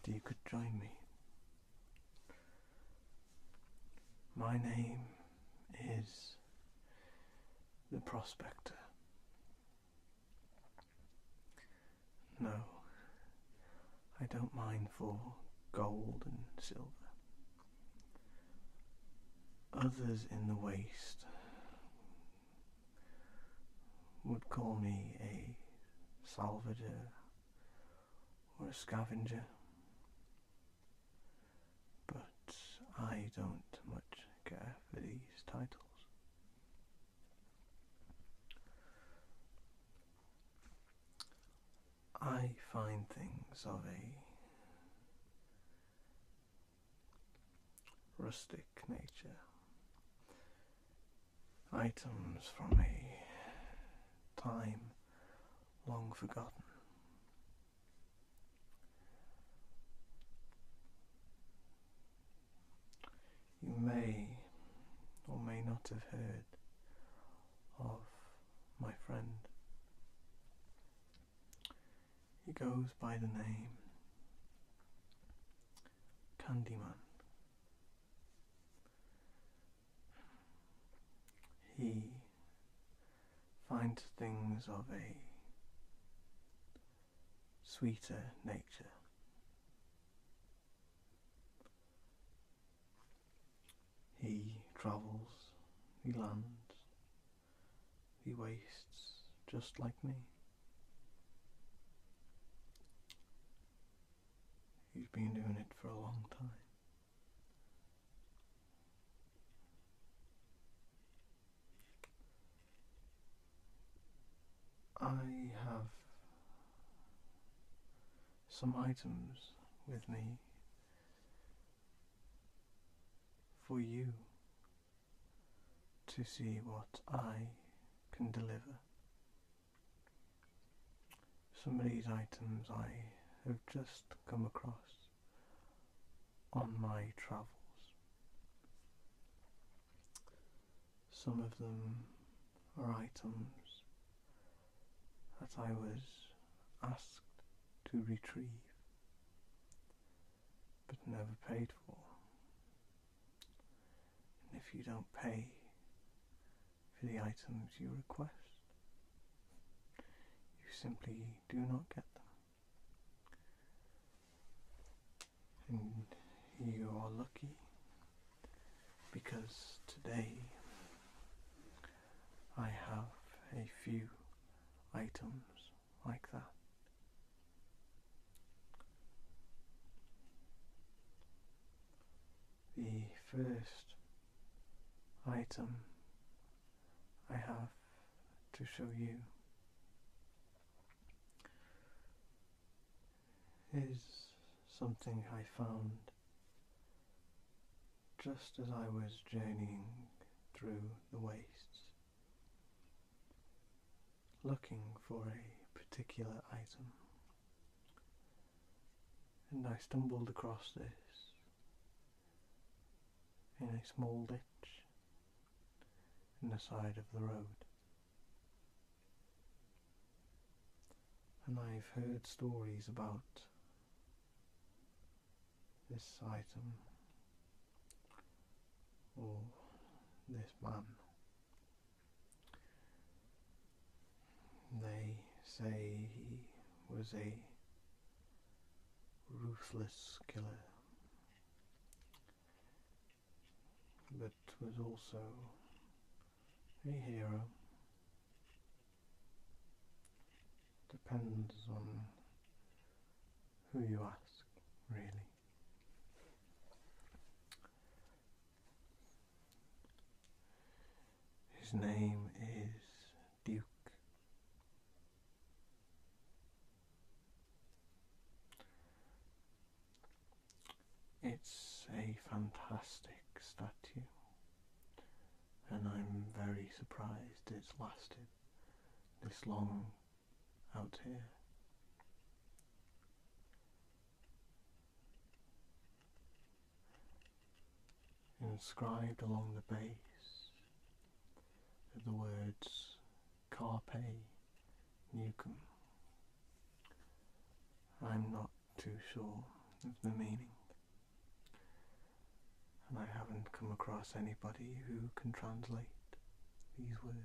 you could join me. My name is the Prospector. No, I don't mind for gold and silver. Others in the waste would call me a salvager or a scavenger, but I don't much care for these titles. I find things of a rustic nature, items from a time long forgotten. You may or may not have heard of my friend. He goes by the name Candyman. He finds things of a sweeter nature. He travels, he lands, he wastes just like me. He's been doing it for a long time. I have some items with me for you to see what I can deliver. Some of these items I have just come across on my travels. Some of them are items that I was asked to retrieve but never paid for. And if you don't pay for the items you request, you simply do not get them. And you are lucky, because today I have a few items like that. The first item I have to show you is something I found just as I was journeying through the wastes, looking for a particular item, and I stumbled across this in a small ditch in the side of the road. And I've heard stories about this item or this man. They say he was a ruthless killer, but was also a hero. Depends on who you ask, really. His name is Duke. It's a fantastic statue, and I'm very surprised it's lasted this long out here. Inscribed along the base are the words Carpe Newcomb. I'm not too sure of the meaning, and I haven't come across anybody who can translate these words.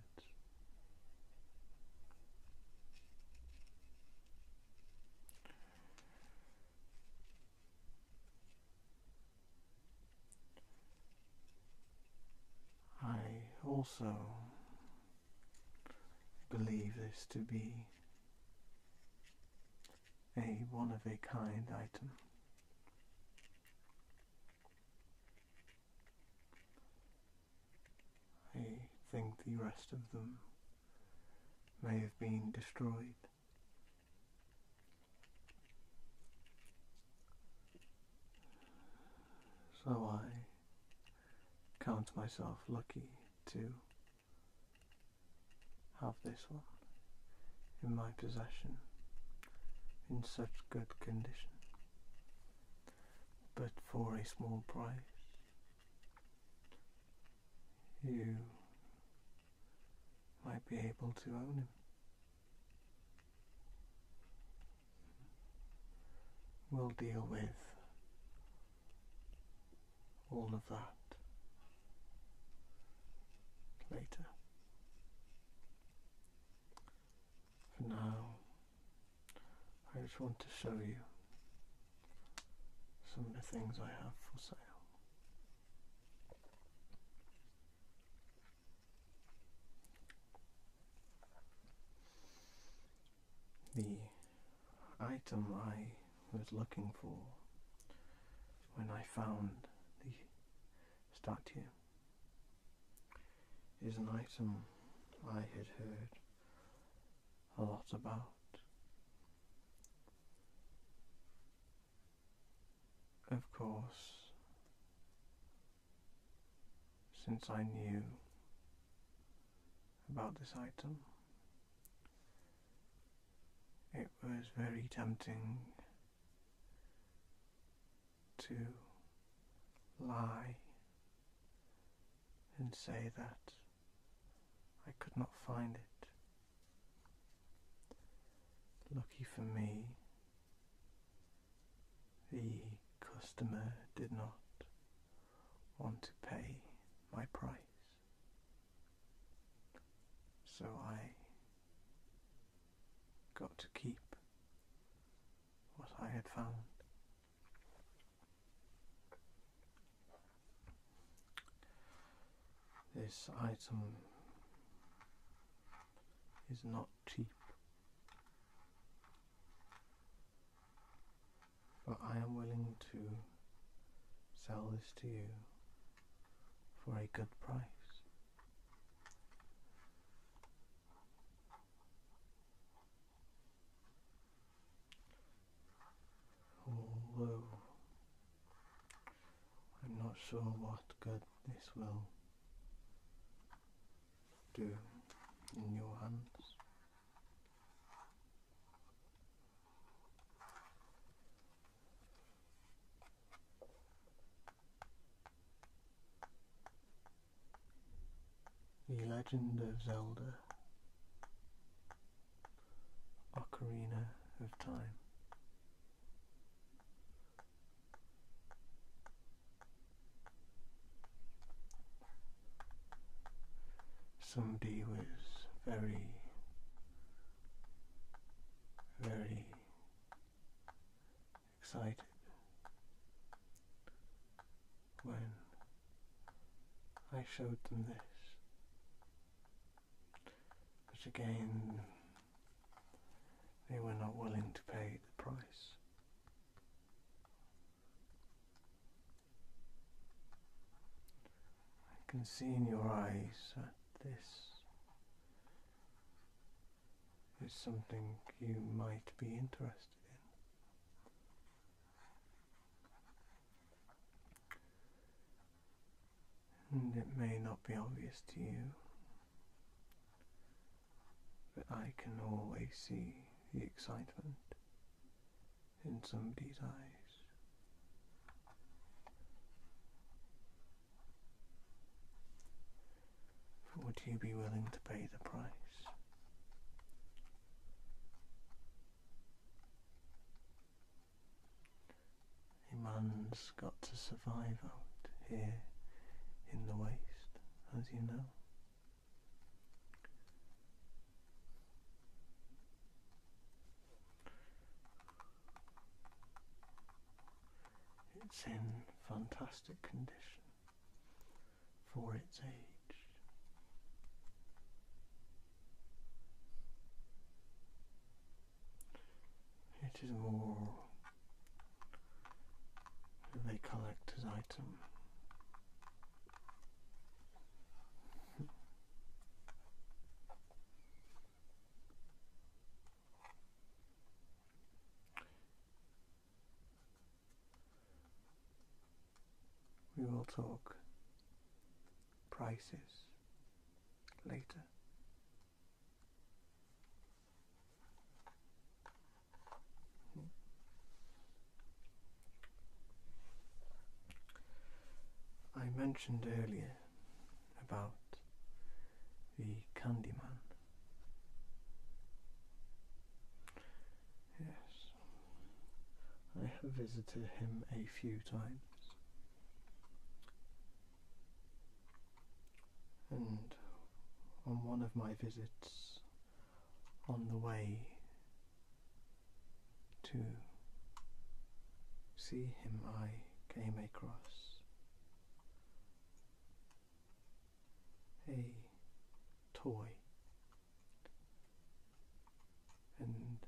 I also believe this to be a one-of-a-kind item. I think the rest of them may have been destroyed. So I count myself lucky to have this one in my possession in such good condition, but for a small price. You might be able to own him. We'll deal with all of that later. For now, I just want to show you some of the things I have for sale. The item I was looking for when I found the statue is an item I had heard a lot about. Of course, since I knew about this item, it was very tempting to lie and say that I could not find it. Lucky for me, the customer did not want to pay my price, so I got to keep what I had found. This item is not cheap, but I am willing to sell this to you for a good price. Although I'm not sure what good this will do in your hands. The Legend of Zelda, Ocarina of Time. Somebody was very excited when I showed them this, but again they were not willing to pay the price. I can see in your eyes that this is something you might be interested in. And it may not be obvious to you, but I can always see the excitement in somebody's eyes. Would you be willing to pay the price? Man's got to survive out here in the waste, as you know. It's in fantastic condition for its age. It is more of a collector's item. We will talk prices later. I mentioned earlier about the Candyman. Yes, I have visited him a few times. And on one of my visits, on the way to see him, I came across a toy, and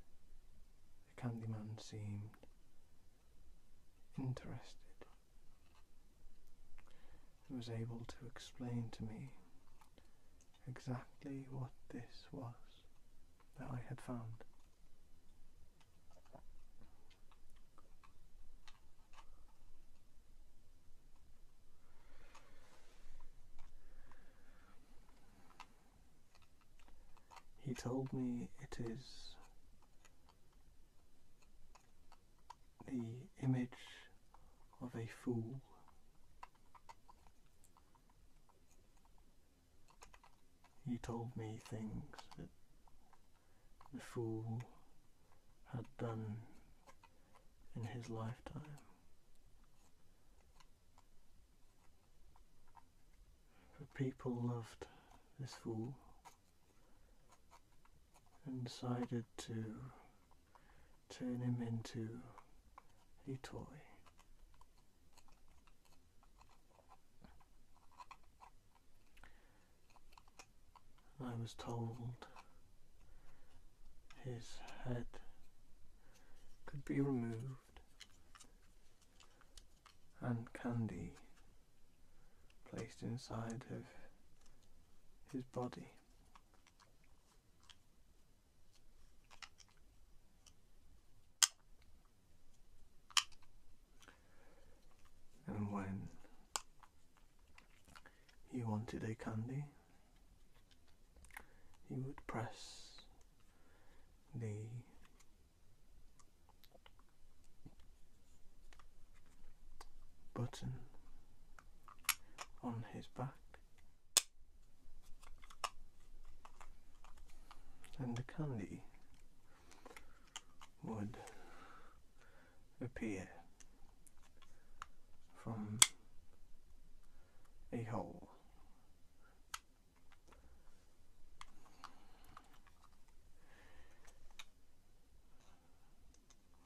the Candyman seemed interested and was able to explain to me exactly what this was that I had found. He told me it is the image of a fool. He told me things that the fool had done in his lifetime. But people loved this fool and decided to turn him into a toy. I was told his head could be removed and candy placed inside of his body. And when he wanted a candy, he would press the button on his back, and the candy would appear from a hole.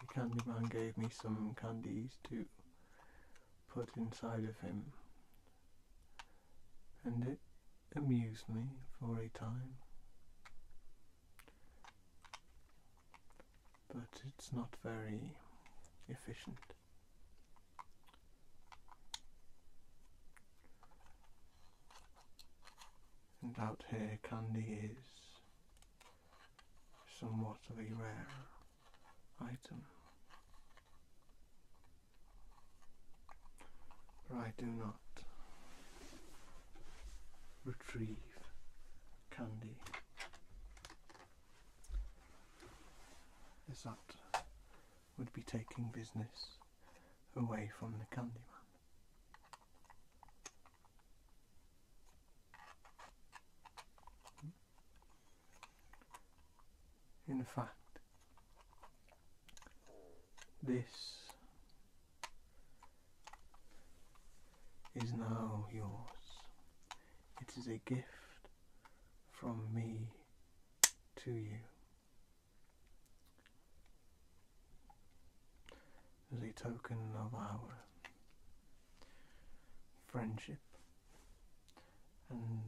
The Candyman gave me some candies to put inside of him, and it amused me for a time. But it's not very efficient. And out here, candy is somewhat of a rare item. For I do not retrieve candy, as that would be taking business away from the Candyman. In fact, this is now yours. It is a gift from me to you, as a token of our friendship and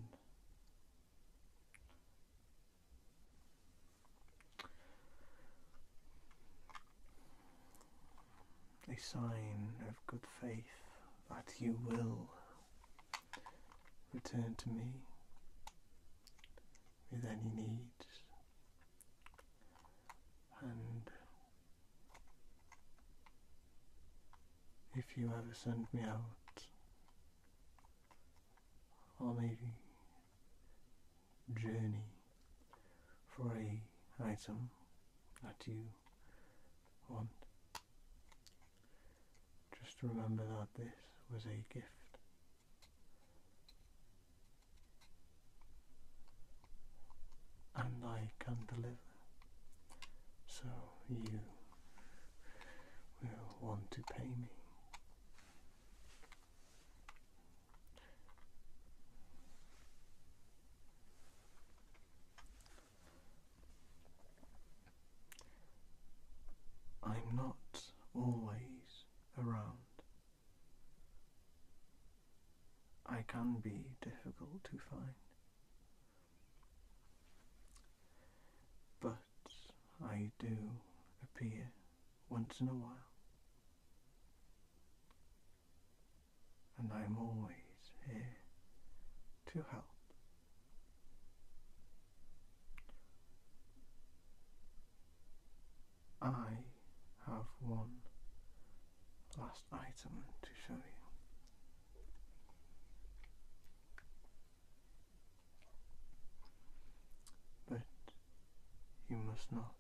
a sign of good faith that you will return to me with any needs, and if you ever send me out on a journey for a item that you want, just remember that this was a gift. And I can deliver, so you will want to pay me. I'm not always around. I can be difficult to find, but I do appear once in a while, and I'm always here to help. I have one last item to show you. But you must not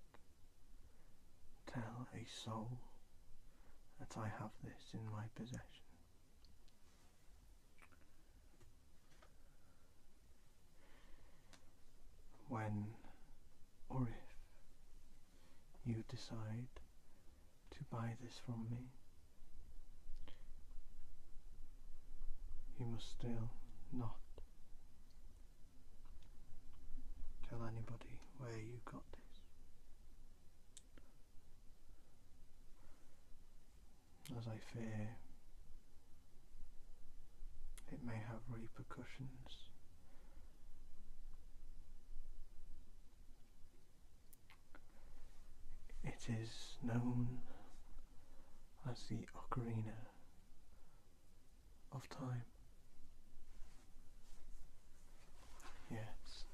tell a soul that I have this in my possession. When or if you decide to buy this from me, you must still not tell anybody where you got this, as I fear it may have repercussions. It is known as the Ocarina of Time. Yes,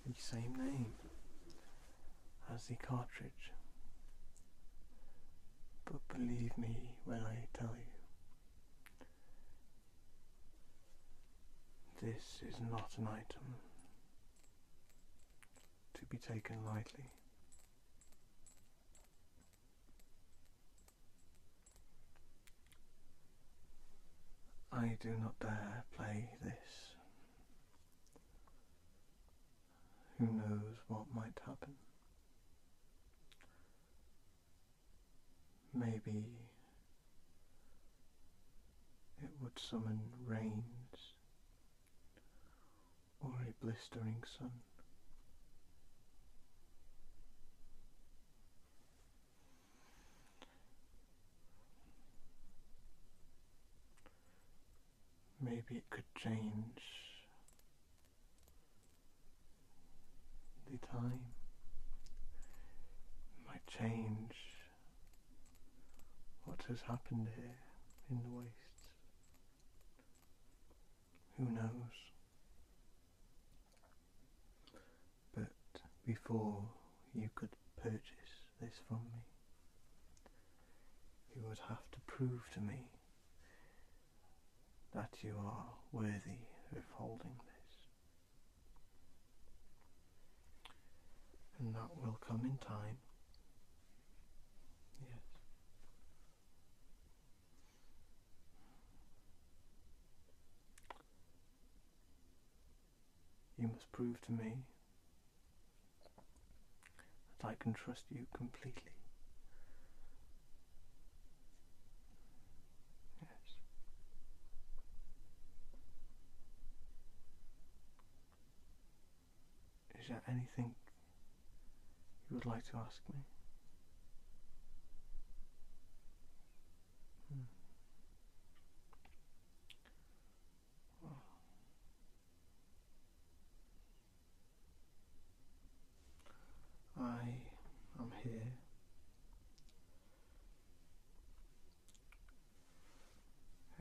the same name as the cartridge. But believe me when I tell you, this is not an item to be taken lightly. I do not dare play this. Who knows what might happen? Maybe it would summon rains or a blistering sun. Maybe it could change the time. It might change what has happened here in the wastes. Who knows? But before you could purchase this from me, you would have to prove to me that you are worthy of holding this. And that will come in time. Yes. You must prove to me that I can trust you completely. Yes. Is there anything you would like to ask me? Well, I am here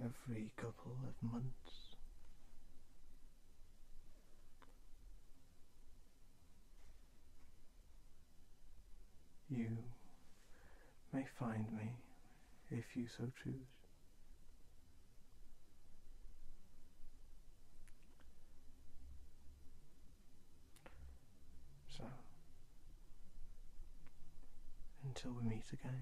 every couple of months. You may find me if you so choose. So, until we meet again.